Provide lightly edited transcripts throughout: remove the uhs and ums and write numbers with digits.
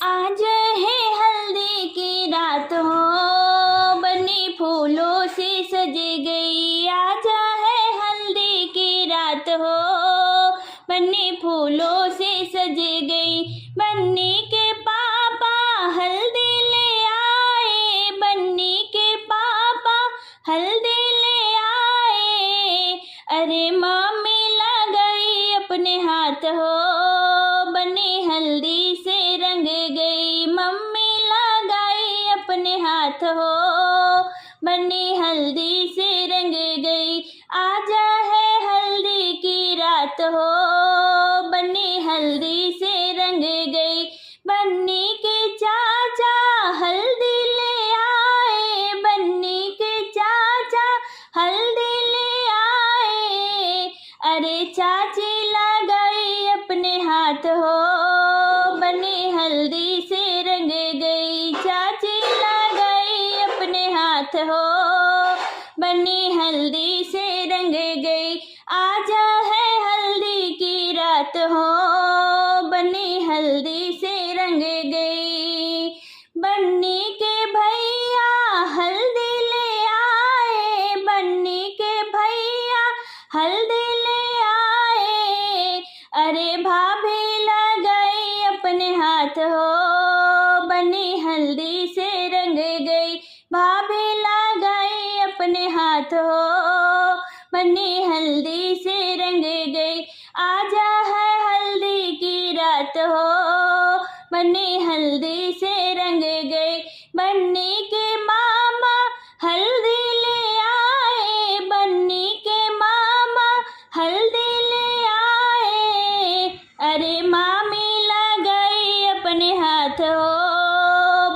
आज है हल्दी की रात हो, बनी फूलों से सज गई। आज है हल्दी की रात हो, बनी फूलों से सज गई। बन्नी के पापा हल्दी ले आए, बन्नी के पापा हल्दी ले आए। अरे मम्मी लगाई अपने हाथ हो, बनी हल्दी से रंग गई। मम्मी लगाई अपने हाथ हो, बनी हल्दी से रंग गई। आज है हल्दी की रात हो, बनी हल्दी से रंग गई। बन्नी के चाचा हल्दी ले आए, बन्नी के चाचा हल्दी ले आए। अरे चाची लगाई अपने हाथ हो, बनी हल्दी से रंग गई। चाची लगाई अपने हाथ हो, बनी हल्दी से रंग गई। आज है हल्दी की रात हो, बनी हल्दी से रंग गई। बन्नी के भैया हल्दी ले आए, बन्नी के भैया हल्दी ले आए। अरे भाभी लगाई अपने हाथ हो, बनी हल्दी से रंग गई। भाभी लगाई अपने हाथ हो, बनी हल्दी से रंग गई। आज है हल्दी की रात हो, बनी हल्दी से रंग गई। बन्नी के मामा हल्दी ले आए, बन्नी के मामा हल्दी ले आए। अरे मामी लगाई अपने हाथ हो,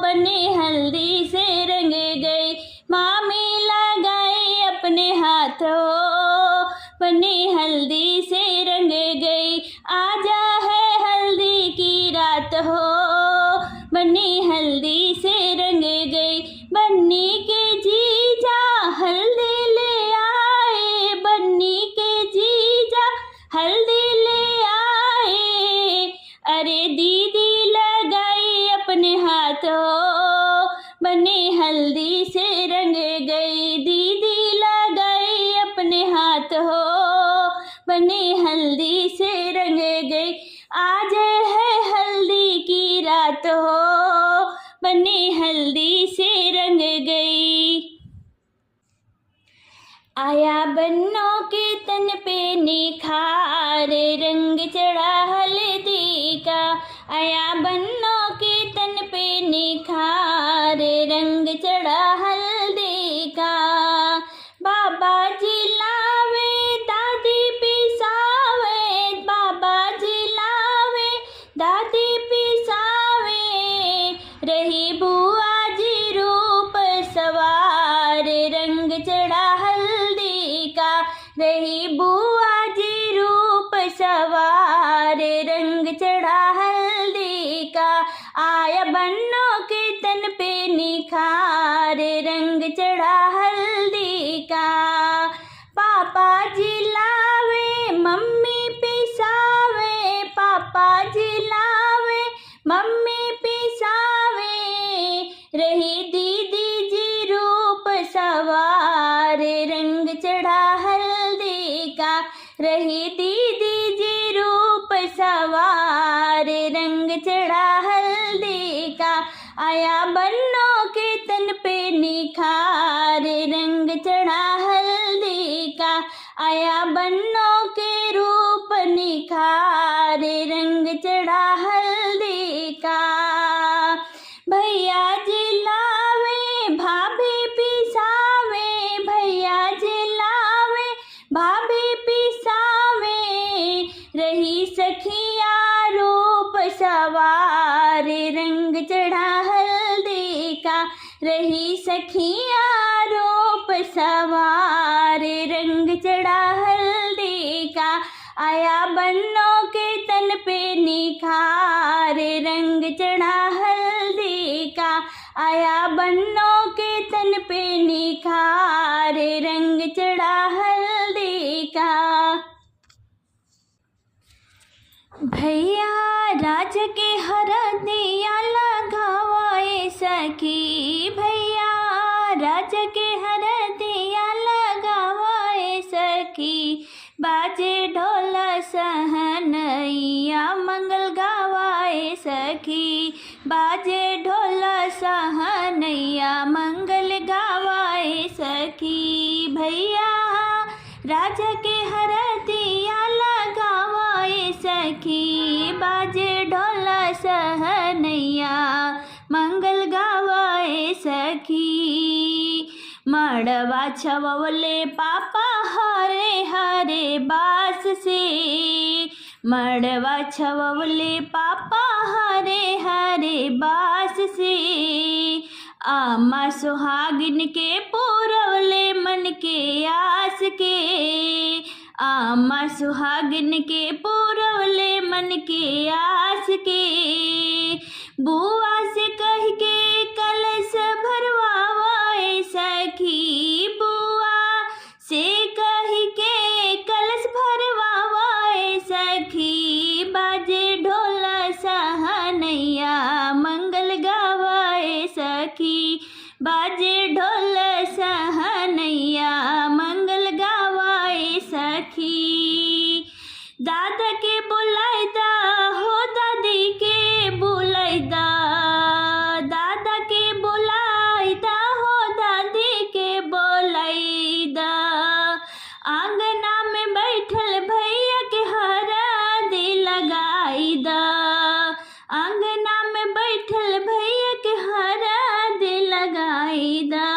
बनी हल्दी से रंग गई। मामी लगाई अपने हाथ हो, बनी हल्दी से रंग गई। आज है हल्दी की रात हो, बनी हल्दी से रंग गई। बन्नी के जीजा हल्दी ले आए, बन्नी के जीजा हल्दी ले आए। अरे दीदी लगाई अपने हाथ हो, बनी हल्दी से रंग गई। दीदी लगाई अपने हाथ हो, बनी हल्दी से रंग गई। आज है हल्दी की रात हो, बनी हल्दी से रंग गई। आया बन्नों के तन पे निखार, रंग चढ़ा हल्दी का। आया बन्नों के तन पे निखार, रंग चढ़ा हल्दी का। बाबा जी लावे दादी पिसावे, बाबा जी लावे दादी पिसावे। रही बुआ जी रूप सवार, रंग चढ़ा हल्दी का। रही बुआ जी रूप सवार, रंग चढ़ा हल्दी का। आया बन्नों के तन पे निखार, रंग चढ़ा हल्दी का। पापा जी लावे मम्मी पिसावे, पापा जी लावे मम्मी पिसावे। रही दीदी जी रूप सवार, रंग चढ़ा हल्दी का। रही दीदी जी रूप सवार, रंग चढ़ा हल्दी का। आया बन्नों के तन पे निखार, रंग चढ़ा हल्दी का। आया बन्नों के रूप निखार, रंग चढ़ा हल्दी का। भैया जी लावे भाभी पिसावे, भैया जी लावे भाभी पिसावे। रही सखिया रूप सवार, रंग चढ़ा हल्दी का। रही सखिया रूप सवार, रंग चढ़ा हल्दी का। आया बन्नों के तन पे निखार, रंग चढ़ा हल्दी का। आया बन्नों के तन पे निखार, रंग चढ़ा हल्दी का। भैया राज के हरदिया सखी। बाजे ढोल सहनैया मंगल गावाए सखी। भैया राजा के हरदिया लगावाए सखी। बाजे ढोल सहनैया मंगल गावाए सखी। मड़वा छवले पापा हरे हरे बास से। मड़वा छवले पापा हरे हरे बास से। आमा सुहागिन के पूरवले मन के आस के। आमा सुहागिन के पूरवले मन के आस के। बुआ से कह के कलश भरवाए सखी। बुआ से कह के कलश भरवाए सखी। बाजे ढोल सहनैया मंगल गावाए सखी। बाजे ढोल सहनैया मंगल गावाए सखी। दादा के बुलाइदा हो दादी के बुलाइदा। दादा के बुलाइदा हो दादी के बुलाइदा। आंगना में बैठल भैया के हरदी लगाइदा। आंगना में बैठल भैया के हरदी लगाइदा।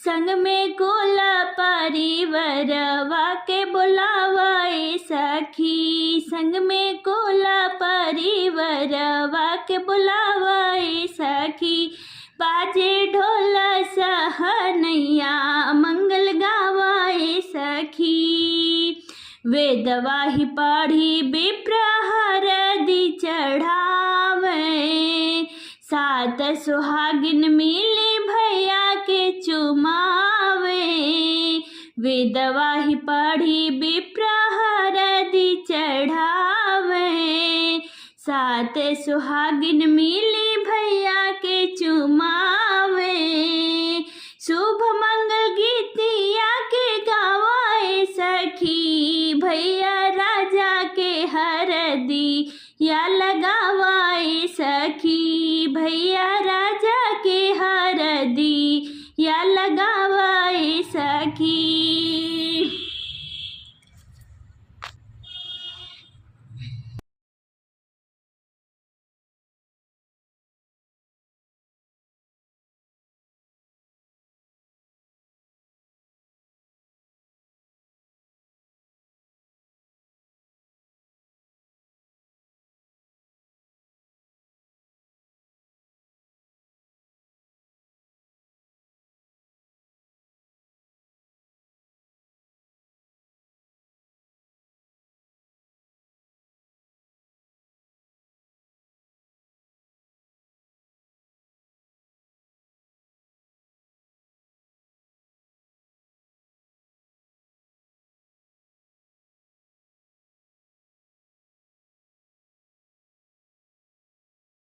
संग में कुल परिवारवा के बुलावाए सखी। संग में कुल परिवारवा के बुलावाए सखी। बाजे ढोल सहनैया मंगल गावाए सखी। वेदवाही पढ़ी विप्रहरदी चढ़ावे। सात सुहागिन मिली भैया के चुमावे। वेदवाही पढ़ी विप्रहरदी चढ़ावे। सात सुहागिन मिली भैया के चुमावे। शुभ मंगल गीतिया के गावाए सखी। भैया राजा के हरदी या लगा